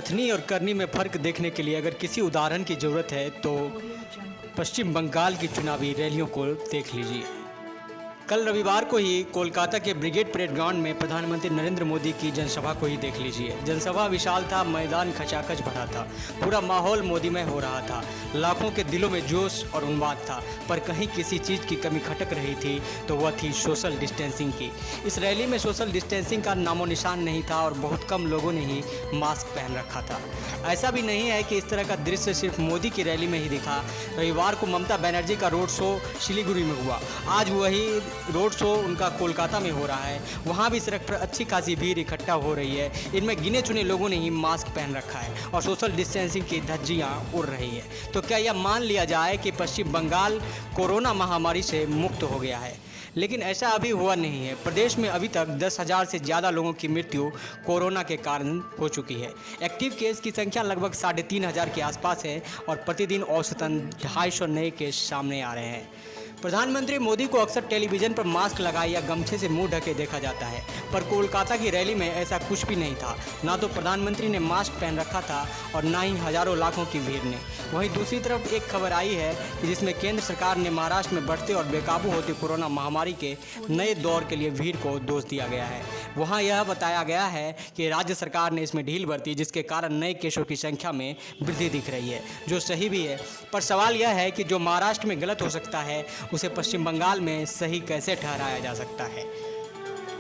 कथनी और करनी में फ़र्क देखने के लिए अगर किसी उदाहरण की ज़रूरत है तो पश्चिम बंगाल की चुनावी रैलियों को देख लीजिए। कल रविवार को ही कोलकाता के ब्रिगेड परेड ग्राउंड में प्रधानमंत्री नरेंद्र मोदी की जनसभा को ही देख लीजिए। जनसभा विशाल था, मैदान खचाखच भरा था, पूरा माहौल मोदीमय हो रहा था। लाखों के दिलों में जोश और उन्माद था, पर कहीं किसी चीज़ की कमी खटक रही थी तो वह थी सोशल डिस्टेंसिंग की। इस रैली में सोशल डिस्टेंसिंग का नामो निशान नहीं था और बहुत कम लोगों ने ही मास्क पहन रखा था। ऐसा भी नहीं है कि इस तरह का दृश्य सिर्फ मोदी की रैली में ही दिखा। रविवार को ममता बनर्जी का रोड शो सिलीगुड़ी में हुआ। आज वही रोड शो उनका कोलकाता में हो रहा है। वहाँ भी सड़क पर अच्छी खासी भीड़ इकट्ठा हो रही है। इनमें गिने चुने लोगों ने ही मास्क पहन रखा है और सोशल डिस्टेंसिंग की धज्जियाँ उड़ रही है। तो क्या यह मान लिया जाए कि पश्चिम बंगाल कोरोना महामारी से मुक्त हो गया है? लेकिन ऐसा अभी हुआ नहीं है। प्रदेश में अभी तक 10,000 से ज़्यादा लोगों की मृत्यु कोरोना के कारण हो चुकी है। एक्टिव केस की संख्या लगभग 3,500 के आसपास है और प्रतिदिन औसतन 250 नए केस सामने आ रहे हैं। प्रधानमंत्री मोदी को अक्सर टेलीविज़न पर मास्क लगाए या गमछे से मुंह ढके देखा जाता है, पर कोलकाता की रैली में ऐसा कुछ भी नहीं था। ना तो प्रधानमंत्री ने मास्क पहन रखा था और ना ही हज़ारों लाखों की भीड़ ने। वहीं दूसरी तरफ एक खबर आई है कि जिसमें केंद्र सरकार ने महाराष्ट्र में बढ़ते और बेकाबू होते कोरोना महामारी के नए दौर के लिए भीड़ को दोष दिया गया है। वहाँ यह बताया गया है कि राज्य सरकार ने इसमें ढील बरती, जिसके कारण नए केसों की संख्या में वृद्धि दिख रही है, जो सही भी है। पर सवाल यह है कि जो महाराष्ट्र में गलत हो सकता है उसे पश्चिम बंगाल में सही कैसे ठहराया जा सकता है?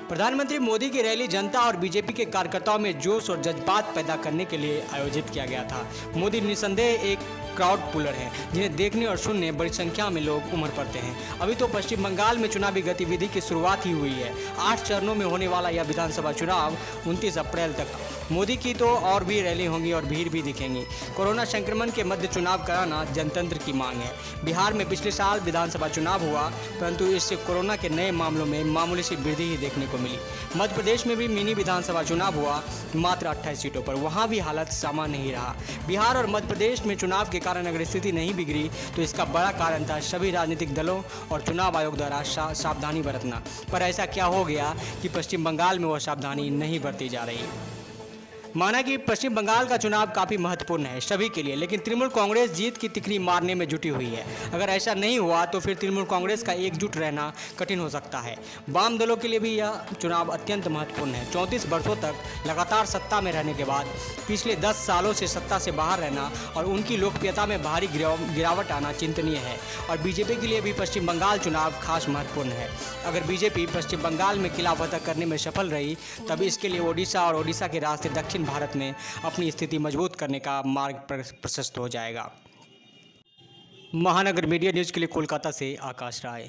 प्रधानमंत्री मोदी की रैली जनता और बीजेपी के कार्यकर्ताओं में जोश और जज्बात पैदा करने के लिए आयोजित किया गया था। मोदी निस्संदेह एक क्राउड पुलर हैं, जिन्हें देखने और सुनने बड़ी संख्या में लोग उमड़ पड़ते हैं। अभी तो पश्चिम बंगाल में चुनावी गतिविधि की शुरुआत ही हुई है। 8 चरणों में होने वाला यह विधानसभा चुनाव 29 अप्रैल तक। मोदी की तो और भी रैली होंगी और भीड़ भी दिखेंगी। कोरोना संक्रमण के मध्य चुनाव कराना जनतंत्र की मांग है। बिहार में पिछले साल विधानसभा चुनाव हुआ, परंतु इससे कोरोना के नए मामलों में मामूली सी वृद्धि ही देखने को मिली। मध्य प्रदेश में भी मिनी विधानसभा चुनाव हुआ, मात्र 28 सीटों पर। वहाँ भी हालत सामान्य नहीं रहा। बिहार और मध्य प्रदेश में चुनाव के कारण अगर स्थिति नहीं बिगड़ी तो इसका बड़ा कारण था सभी राजनीतिक दलों और चुनाव आयोग द्वारा सावधानी बरतना। पर ऐसा क्या हो गया कि पश्चिम बंगाल में वह सावधानी नहीं बरती जा रही? माना कि पश्चिम बंगाल का चुनाव काफ़ी महत्वपूर्ण है सभी के लिए, लेकिन तृणमूल कांग्रेस जीत की तिकड़ी मारने में जुटी हुई है। अगर ऐसा नहीं हुआ तो फिर तृणमूल कांग्रेस का एकजुट रहना कठिन हो सकता है। वाम दलों के लिए भी यह चुनाव अत्यंत महत्वपूर्ण है। 34 वर्षों तक लगातार सत्ता में रहने के बाद पिछले 10 सालों से सत्ता से बाहर रहना और उनकी लोकप्रियता में भारी गिरावट आना चिंतनीय है। और बीजेपी के लिए भी पश्चिम बंगाल चुनाव खास महत्वपूर्ण है। अगर बीजेपी पश्चिम बंगाल में किला फतह करने में सफल रही तब इसके लिए ओडिशा और ओडिशा के रास्ते दक्षिण भारत में अपनी स्थिति मजबूत करने का मार्ग प्रशस्त हो जाएगा। महानगर मीडिया न्यूज़ के लिए कोलकाता से आकाश राय।